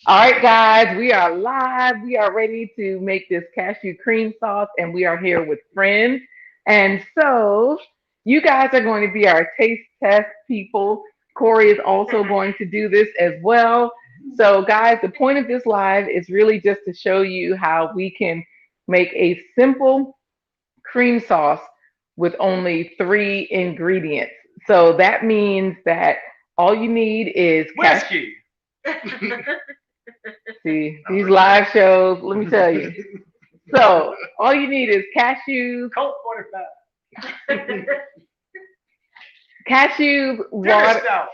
All right, guys, we are live. We are ready to make this cashew cream sauce, and we are here with friends. And so, you guys are going to be our taste test people. Corey is also going to do this as well. So, guys, the point of this live is really just to show you how we can make a simple cream sauce with only three ingredients. So, that means that all you need is cashew. Whiskey. See, these live shows, let me tell you. So, all you need is cashews, Colt 45. cashews, Guinness water. Stout.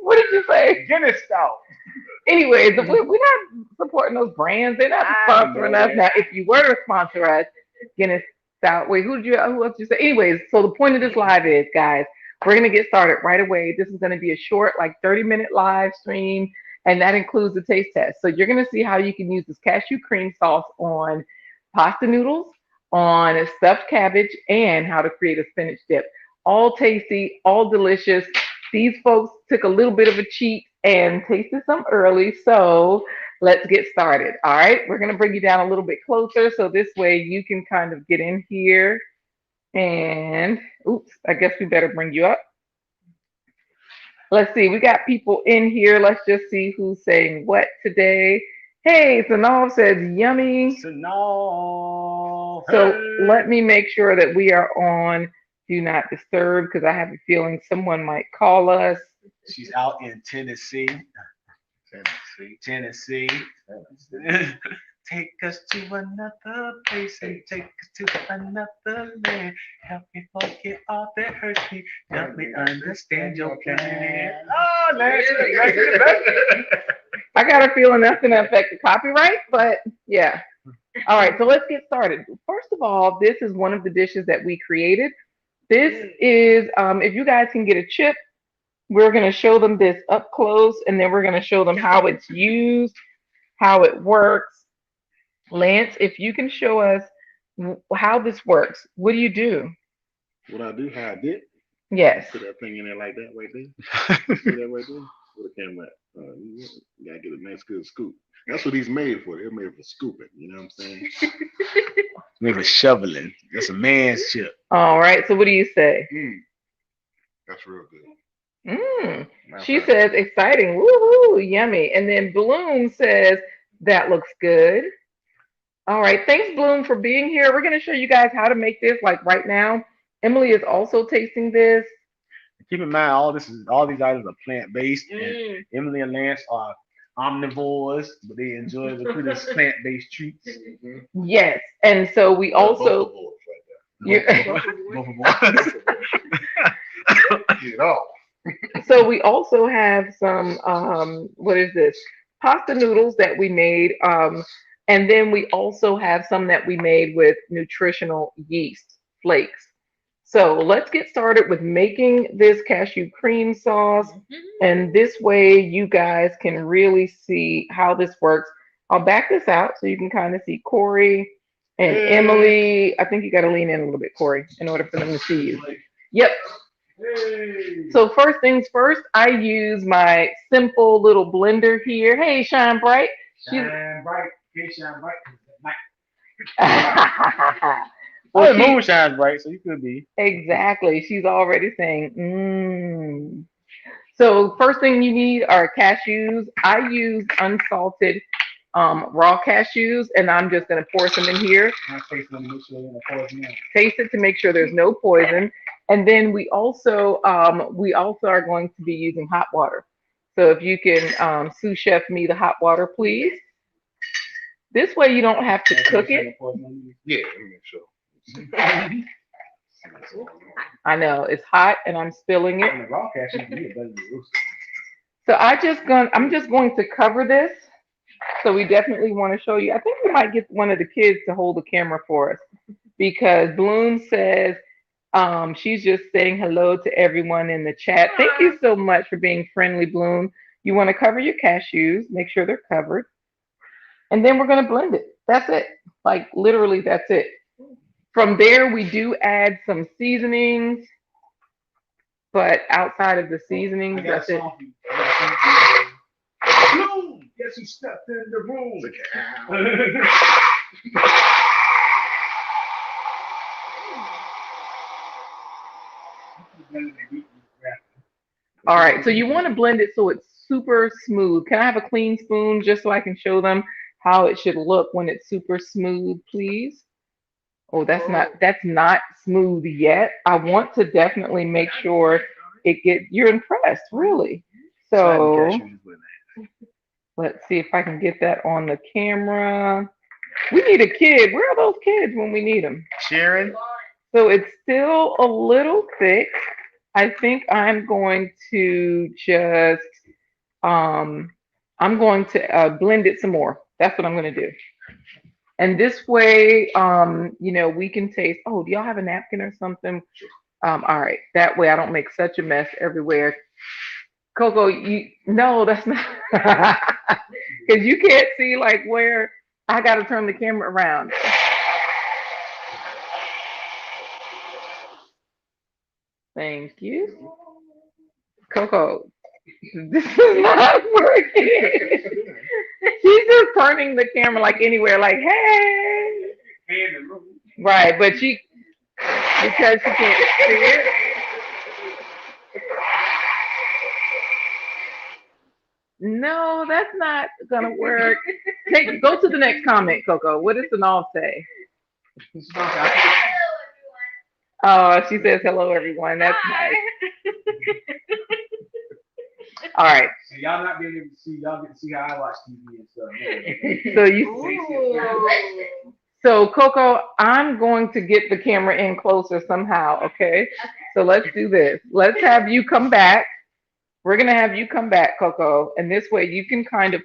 What did you say? Guinness Stout. Anyways, we're not supporting those brands. They're not I sponsoring know us. that. Now, if you were to sponsor us, Guinness Stout. Wait, who else did you say? Anyways, so the point of this live is, guys, we're gonna get started right away. This is gonna be a short, like 30-minute live stream, and that includes the taste test. So you're gonna see how you can use this cashew cream sauce on pasta noodles, on stuffed cabbage, and how to create a spinach dip. All tasty, all delicious. These folks took a little bit of a cheat and tasted some early, so let's get started. All right, we're gonna bring you down a little bit closer so this way you can kind of get in here. And oops, I guess we better bring you up. Let's see, we got people in here. Let's just see who's saying what today. Hey, Sanal says yummy. So no. So Hey. let me make sure that we are on do not disturb because I have a feeling someone might call us. She's out in Tennessee. Tennessee. Take us to another place and take us to another land. Help me forget all that hurts me. Help me understand your plan. Oh, nice. I got a feeling that's going to affect the copyright, but yeah. All right, so let's get started. First of all, this is one of the dishes that we created. This is, if you guys can get a chip, we're going to show them this up close and then we're going to show them how it's used, how it works. Lance, if you can show us how this works, what do you do? What I do, how I did, Yes. put that thing in there like that right there. See that right there? Where the camera at? You gotta get a nice good scoop. That's what he's made for. They're made for scooping. You know what I'm saying? Maybe shoveling. That's a man's chip. All right, so what do you say? That's real good. She says exciting, woohoo, yummy. And then Bloom says that looks good. All right, thanks Bloom for being here. We're going to show you guys how to make this like right now. Emily is also tasting this. Keep in mind, all these items are plant based, and Emily and Lance are omnivores, but they enjoy the pretty plant based treats. Yes, and so we Both of also boys you, Both of us. right there. Get it off. so we also have some what is this? Pasta noodles that we made and then we also have some that we made with nutritional yeast flakes. So let's get started with making this cashew cream sauce. And this way you guys can really see how this works. I'll back this out so you can kind of see Corey and Emily. I think you got to lean in a little bit, Corey, in order for them to see you. Yep. Hey. So first things first, I use my simple little blender here. Hey, Shine Bright. She's Shine bright, hey, shine bright. Oh, well, the moon shines bright, so you could be. exactly. She's already saying, mmm. So first thing you need are cashews. I use unsalted raw cashews, and I'm just gonna pour some in here. I'm tasting them, make sure they're in the poison. Taste it to make sure there's no poison. And then we also are going to be using hot water. So if you can sous chef me the hot water, please. This way you don't have to cook it. Yeah, let me make sure. I know it's hot and I'm spilling it. And the raw cashew, you better than the roasted. So I'm just going to cover this. So we definitely want to show you. I think we might get one of the kids to hold the camera for us because Bloom says she's just saying hello to everyone in the chat. Thank you so much for being friendly, Bloom. You want to cover your cashews, make sure they're covered, and then we're going to blend it. That's it. Like literally, that's it. From there, we do add some seasonings, but outside of the I seasonings, got a that's it. song for you. I got a song for you. Guess who stepped in the room? Look at All right, so you want to blend it so it's super smooth. Can I have a clean spoon just so I can show them how it should look when it's super smooth, please? Oh, that's not smooth yet. I want to definitely make sure it get you're impressed, really. Slapping So cashews with let's see if I can get that on the camera. We need a kid. Where are those kids when we need them? Sharon. So it's still a little thick. I think um I'm going to blend it some more. That's what I'm going to do. And this way, we can taste. Oh, do y'all have a napkin or something? All right. That way I don't make such a mess everywhere. Coco, no, that's not because you can't see like where I got to turn the camera around. Thank you, Coco. This is not working. She's just turning the camera like anywhere, like hey, right? But she because she can't see it. No, that's not gonna work. Go to the next comment, Coco. What does the all say? Oh, she says hello, everyone. That's nice. All right. So y'all not being able to see, y'all get to see how I watch TV and stuff. So Coco, I'm going to get the camera in closer somehow. Okay. So let's do this. Let's have you come back. We're gonna have you come back, Coco, and this way you can kind of.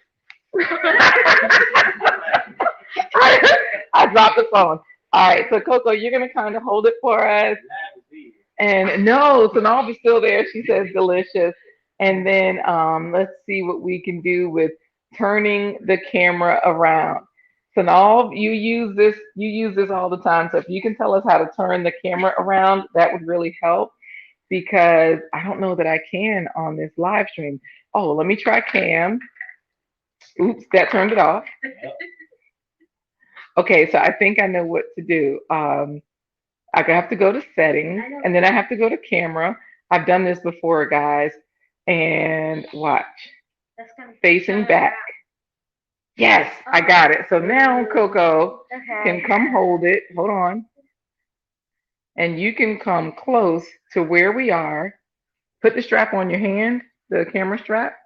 I dropped the phone. All right, so Coco, you're gonna kind of hold it for us. And no, Sanalva's still there. She says delicious. And then let's see what we can do with turning the camera around. Sanal, you use this all the time. So if you can tell us how to turn the camera around, that would really help because I don't know that I can on this live stream. Oh, let me try cam. Oops, that turned it off. Okay, so I think I know what to do. I have to go to settings and then I have to go to camera. I've done this before, guys. And watch. Facing back. Yes, I got it. So now Coco can come hold it. Hold on. And you can come close to where we are. Put the strap on your hand, the camera strap.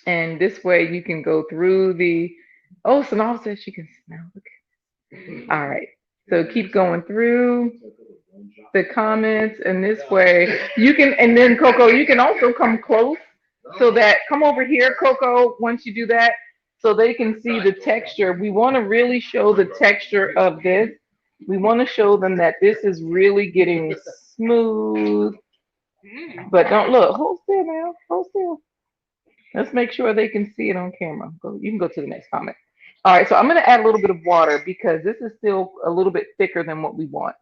And this way you can go through the. Oh, Sonal says she can smell. All right. So keep going through the comments, and this way you can. And then Coco, you can also come close so that come over here, Coco. Once you do that, so they can see the texture. We want to really show the texture of this. We want to show them that this is really getting smooth. But don't look. Hold still now. Hold still. Let's make sure they can see it on camera. Go. You can go to the next comment. All right, so I'm going to add a little bit of water because this is still a little bit thicker than what we want.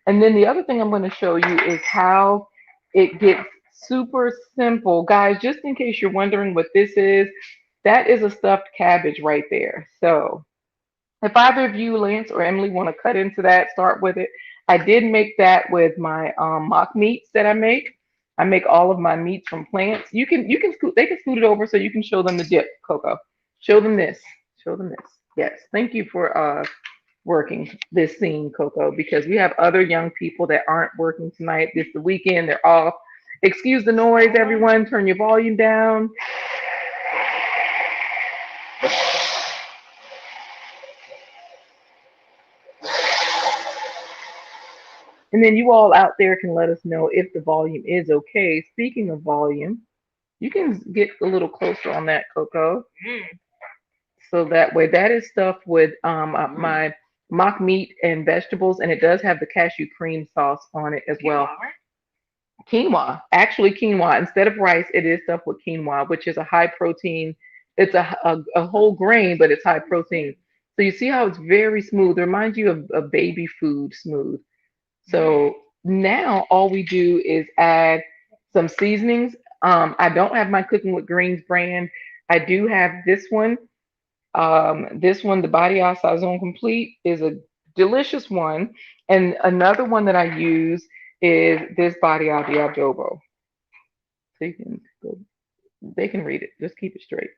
And then the other thing I'm going to show you is how it gets super simple. Guys, just in case you're wondering what this is, that is a stuffed cabbage right there. So if either of you, Lance or Emily, want to cut into that, start with it. I did make that with my mock meats that I make. I make all of my meats from plants. You can scoot they can scoot it over so you can show them the dip, Coco. Show them this. Show them this. Yes. Thank you for working this scene, Coco, because we have other young people that aren't working tonight. This is the weekend, they're off. Excuse the noise, everyone. Turn your volume down. And then you all out there can let us know if the volume is okay. Speaking of volume, you can get a little closer on that, Coco. So that way, that is stuffed with my mock meat and vegetables, and it does have the cashew cream sauce on it as well. Quinoa, actually quinoa. Instead of rice, it is stuffed with quinoa, which is a high protein. It's a whole grain, but it's high protein. So you see how it's very smooth. It reminds you of baby food smooth. So now all we do is add some seasonings. I don't have my Cooking with Greens brand, I do have this one. This one, the Body Sazon Complete, is a delicious one. And another one that I use is this Body di Adobo. So you can go, they can read it. Just keep it straight.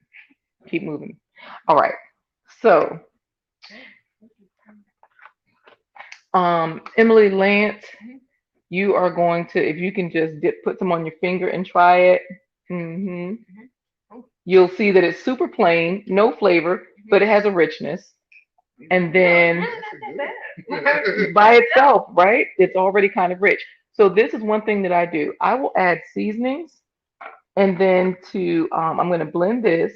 Keep moving. All right. So, Emily Lance, you are going to, if you can just put some on your finger and try it. hmm You'll see that it's super plain, no flavor, but it has a richness. And then by itself, right? It's already kind of rich. So this is one thing that I do. I will add seasonings, and then I'm going to blend this,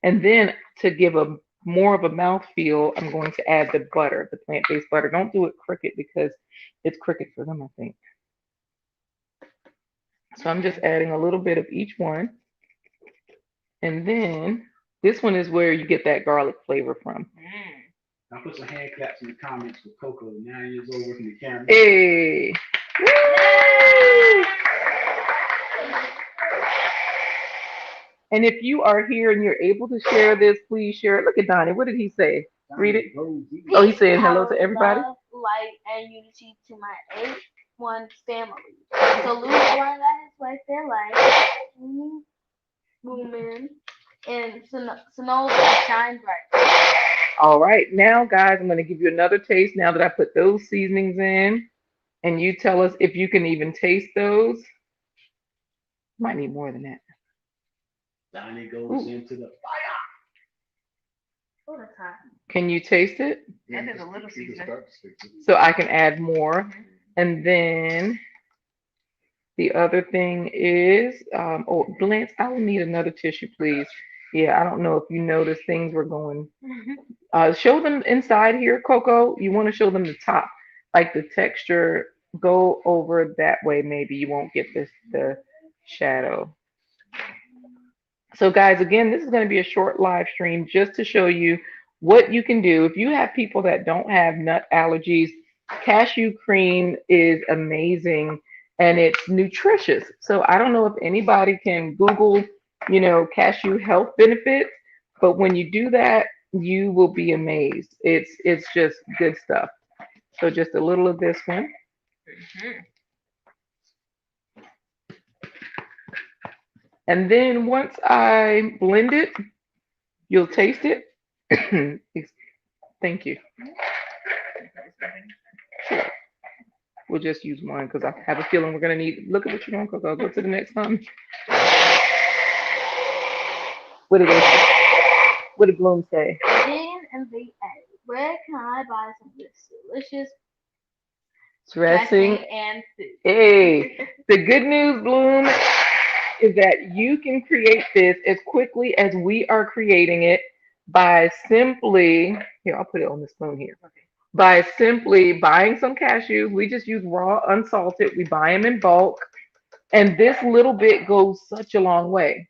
and then to give a more of a mouth feel, I'm going to add the butter, the plant-based butter. Don't do it crooked because it's crooked for them, I think. So I'm just adding a little bit of each one, and then this one is where you get that garlic flavor from. Now put some hand claps in the comments for Coco, 9 years old, working the camera. Hey. Woo! And if you are here and you're able to share this, please share it. Look at Donnie. What did he say? Read it. Oh, he's saying hello to everybody. Love, light, and unity to my A1 family. Salute one that has placed their life, woman, and Sonoma shine bright. All right. Now, guys, I'm going to give you another taste now that I put those seasonings in. And you tell us if you can even taste those. Might need more than that. Donnie goes Ooh. into the All the time. Can you taste it? And there's a little seasoning. So I can add more. And then the other thing is, oh, Blanche, I will need another tissue, please. Yeah, I don't know if you noticed things were going. Show them inside here, Coco. You want to show them the top, like the texture. Go over that way. Maybe you won't get the shadow. So, guys, again, this is going to be a short live stream just to show you what you can do. If you have people that don't have nut allergies, cashew cream is amazing and it's nutritious. So, I don't know if anybody can Google, cashew health benefits, but when you do that, you will be amazed. It's just good stuff. So, just a little of this one. And then once I blend it, you'll taste it. Thank you. Sure. We'll just use one because I have a feeling we're going to need. Look at what you're doing, Coco. Go to the next one. What did what did Bloom say? Then and the A. Where can I buy some of this delicious Dressing. dressing and food? Hey, the good news, Bloom, is that you can create this as quickly as we are creating it by simply, here, I'll put it on the spoon here. By simply buying some cashews. We just use raw, unsalted. We buy them in bulk. And this little bit goes such a long way.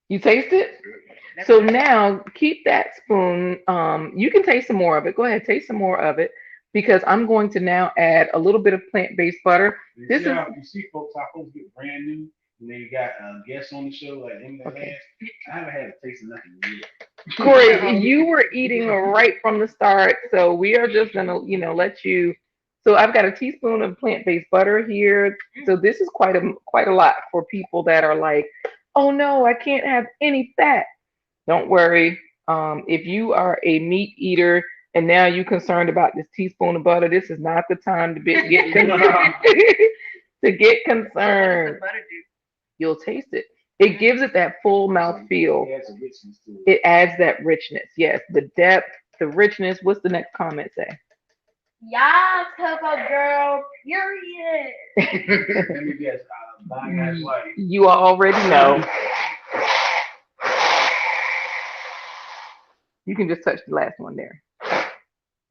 You taste it? So now keep that spoon. You can taste some more of it. Go ahead, taste some more of it because I'm going to now add a little bit of plant-based butter. This is you see folks tacos get brand new and then you got guests on the show like Emily okay. Lance. I haven't had a taste of nothing yet. Great. You were eating right from the start, so we are just gonna, let you. So I've got a teaspoon of plant-based butter here. So this is quite a lot for people that are like, oh no, I can't have any fat. Don't worry. If you are a meat eater and now you're concerned about this teaspoon of butter, this is not the time to get concerned. To get concerned. You'll taste it. It gives it that full mouth feel. It adds a richness to it. It adds that richness. Yes, the depth, the richness. What's the next comment say? Yes, Coco girl, period. Let me guess, bye guys wife. You already know. You can just touch the last one there.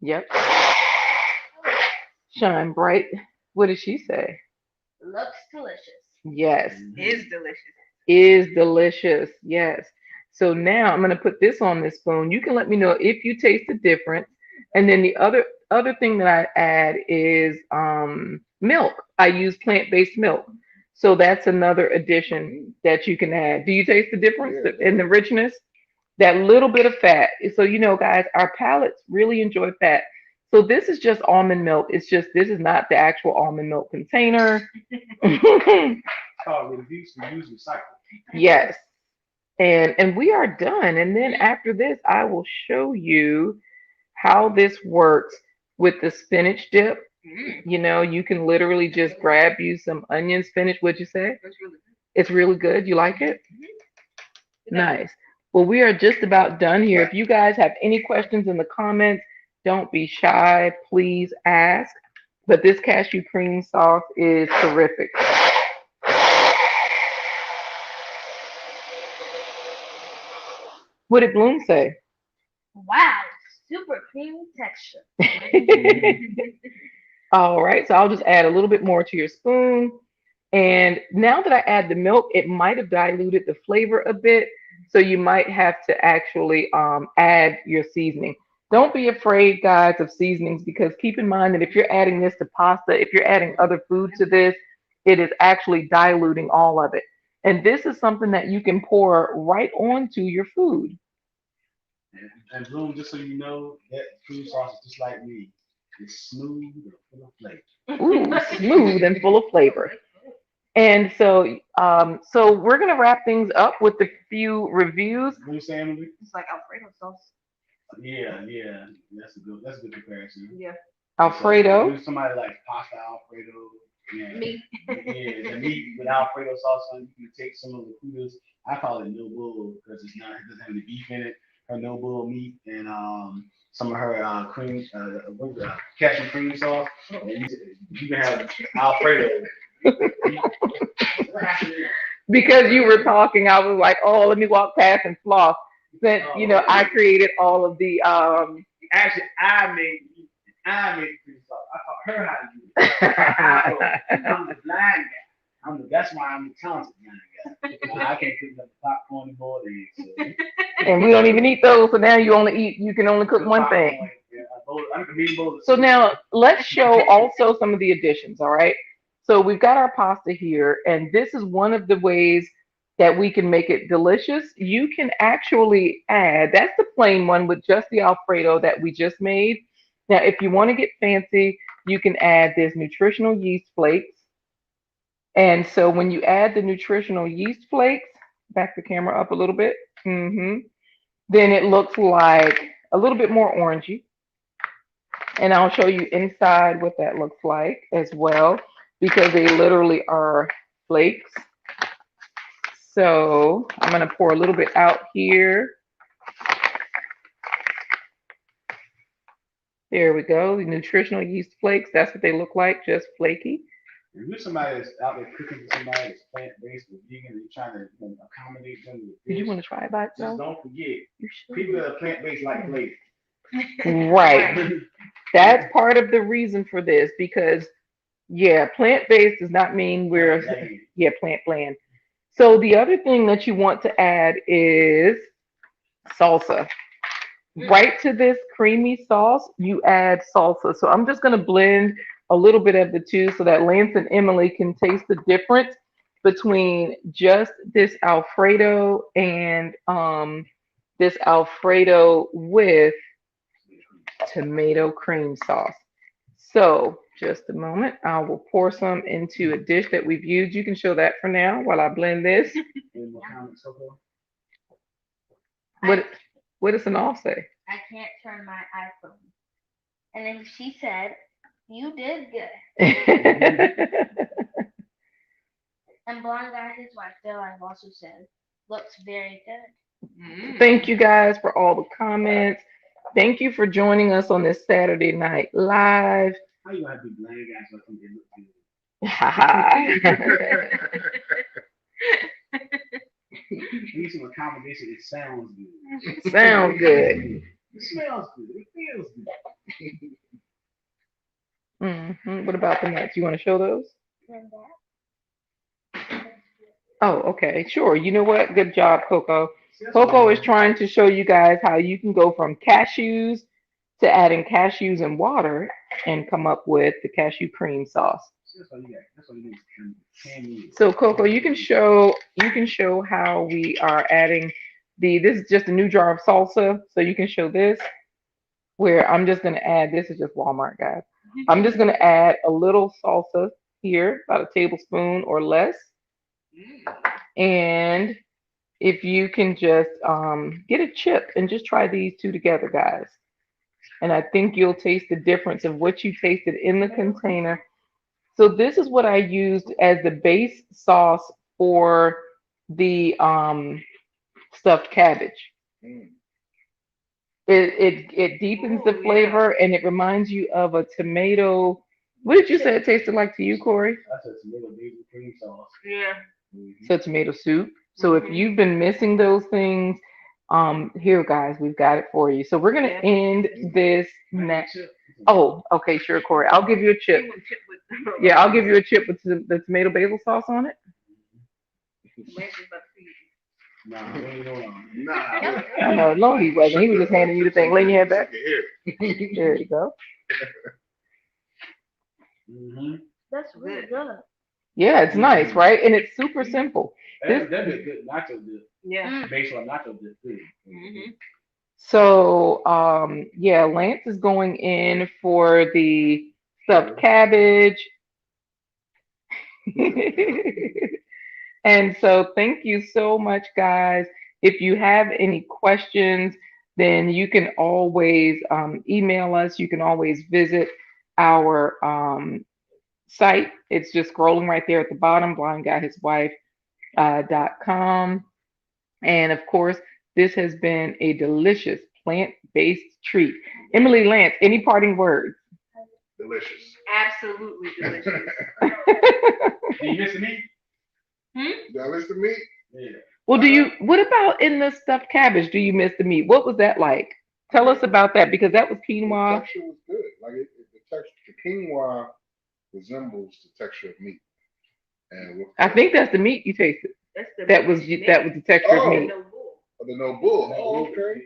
Yep. Shine bright. What did she say? Looks delicious. Yes. Is delicious. Is delicious. Yes. So now I'm going to put this on this spoon. You can let me know if you taste the difference. And then the other thing that I add is milk. I use plant-based milk. So that's another addition that you can add. Do you taste the difference Yeah, in the richness? That little bit of fat. So, guys, our palates really enjoy fat. So this is just almond milk. It's just, this is not the actual almond milk container. Oh, use recycle. Yes. And we are done. And then after this, I will show you how this works with the spinach dip. You can literally just grab you some onion spinach. What'd you say? It's really good. You like it? Nice. Well, we are just about done here. If you guys have any questions in the comments, don't be shy. Please ask. But this cashew cream sauce is terrific. What did Bloom say? Wow, super creamy texture. All right, so I'll just add a little bit more to your spoon. And now that I add the milk, it might have diluted the flavor a bit. So you might have to actually add your seasoning. Don't be afraid, guys, of seasonings because keep in mind that if you're adding this to pasta, if you're adding other food to this, it is actually diluting all of it. And this is something that you can pour right onto your food. And Bloom, just so you know, that cream sauce is just like me. It's smooth and full of flavor. Ooh, smooth and full of flavor. And so we're gonna wrap things up with a few reviews. What you saying, Emily? It's like Alfredo sauce. Yeah. That's a good comparison. Yeah. Alfredo. If somebody like pasta Alfredo, yeah, Me. yeah, the meat with Alfredo sauce on, you can take some of the kudos. I call it no bull because it doesn't have any beef in it. Her no bull meat and some of her cream, cashew cream sauce. And you can have Alfredo. Because you were talking, I was like, oh, let me walk past and floss. Since I created all of the Actually, I made the cream sauce. I taught her how to do it. I'm the blind guy. That's why I'm the talented blind guy. I can't cook up popcorn and boiled eggs. So. and we don't even eat those. So now you can only cook one thing. Yeah, I can mean bowl. So now let's show also some of the additions. All right. So we've got our pasta here, and this is one of the ways that we can make it delicious. You can actually add, that's the plain one with just the Alfredo that we just made. Now, if you want to get fancy, you can add this nutritional yeast flakes. And so when you add the nutritional yeast flakes, back the camera up a little bit, then it looks like a little bit more orangey. And I'll show you inside what that looks like as well, because they literally are flakes. So I'm going to pour a little bit out here. There we go. The nutritional yeast flakes. That's what they look like, just flaky. If you're somebody that's out there cooking for somebody that's plant-based or vegan and you're trying to accommodate them with Do you fish, want to try it by just itself? don't forget, You should. people that are plant-based like flavor. Right. That's part of the reason for this because, yeah, plant-based does not mean we're, yeah, plant bland. So the other thing that you want to add is salsa. Right to this creamy sauce, you add salsa. So I'm just going to blend a little bit of the two so that Lance and Emily can taste the difference between just this Alfredo and this Alfredo with tomato cream sauce. So just a moment, I will pour some into a dish that we've used. You can show that for now while I blend this. Any more comments so far? What what does an all say? I can't turn my iPhone. And then she said, "You did good." And blonde guy, his wife, their wife also said, "Looks very good." Thank you guys for all the comments. Thank you for joining us on this Saturday Night Live. How you gonna have to be blind guys so I can get look good? Need some accommodation. It sounds good. Sounds good. It smells good. It feels good. What about the nuts? You want to show those? And Oh, okay, sure. You know what? Good job, Coco. See, that's what Coco I is trying to show you guys how you can go from cashews to adding cashews and water and come up with the cashew cream sauce. That's all you got. That's all you need. 10 years. So Coco, you can show how we are adding the. This is just a new jar of salsa, so you can show this where I'm just gonna add. This is just Walmart, guys. I'm just gonna add a little salsa here, about a tablespoon or less, and if you can just get a chip and just try these two together, guys. And I think you'll taste the difference of what you tasted in the container. So this is what I used as the base sauce for the stuffed cabbage. Mm. It deepens the Ooh, yeah. flavor and it reminds you of a tomato. What did you say it tasted like to you, Corey? That's a tomato basil cream sauce. Yeah. So tomato soup. So if Mhm. you've been missing those things, here guys, we've got it for you. So we're gonna Yeah. end this I need next. chip. Oh, okay, sure, Corey. I'll give you a chip. He would chip with Yeah, I'll give you a chip with the tomato basil sauce on it. Wednesday's about to feed Nah, we ain't doing Nah. I know, no, he wasn't. He was just handing you the thing. Lean your head back. Here. There you go. Mm-hmm. That's really good. Yeah, it's nice, right? And it's super simple. This, That'd be a good nacho dip. Yeah. Based on nacho dip too. Mm-hmm. so yeah, Lance is going in for the stuffed cabbage. And so thank you so much, guys. If you have any questions, then you can always email us. You can always visit our site. It's just scrolling right there at the bottom, blindguyhiswife.com. And of course, this has been a delicious plant-based treat. Emily Lance, any parting words? Delicious. Absolutely delicious. Do you miss the meat? That is the meat. Yeah. Well, what about in the stuffed cabbage? Do you miss the meat? What was that like? Tell us about that because that was The quinoa. texture was good. Like the texture, the quinoa resembles the texture of meat. And with I think that's the meat you tasted. That's the That was the texture of Oh. meat. No bull. the no bull. Oh, okay.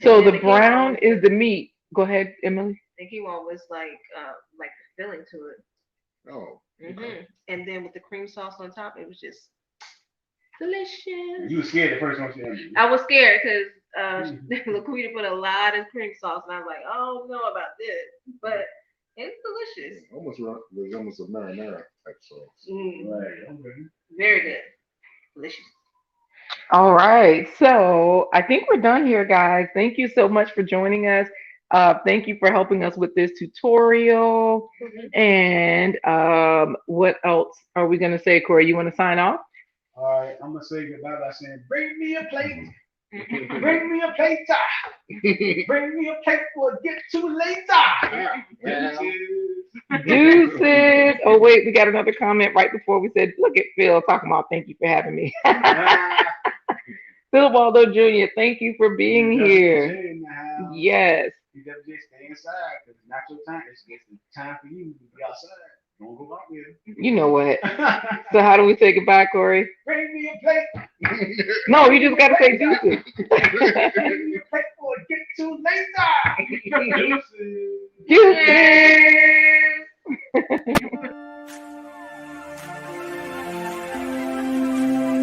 So And the the brown quinoa is the meat. Go ahead, Emily. The quinoa was like the filling to it. Oh, Hmm. And then with the cream sauce on top, it was just delicious. You were scared the first one she had. I was scared because Laquita put a lot of cream sauce, and I was like, "I don't know about this," but it's delicious. almost resembles a marinara type sauce. Right. Okay. Very good, delicious. All right. So I think we're done here, guys. Thank you so much for joining us. Thank you for helping us with this tutorial. And what else are we going to say, Corey? You want to sign off? All right. I'm gonna say goodbye by saying, "Bring me a plate. Bring me a plate. Bring me a plate for a get to later." Deuces. Oh, wait. We got another comment right before we said, look at Phil talking about thank you for having me. Phil Waldo Jr., thank you for being here. Yes. You gotta just stay inside because it's not your time. It's the time for you to be outside. Don't go out there. You know what? So how do we say goodbye, Corey? Bring me a plate. No, you just got to say deuces. Bring me a plate for a get to later. Deuces.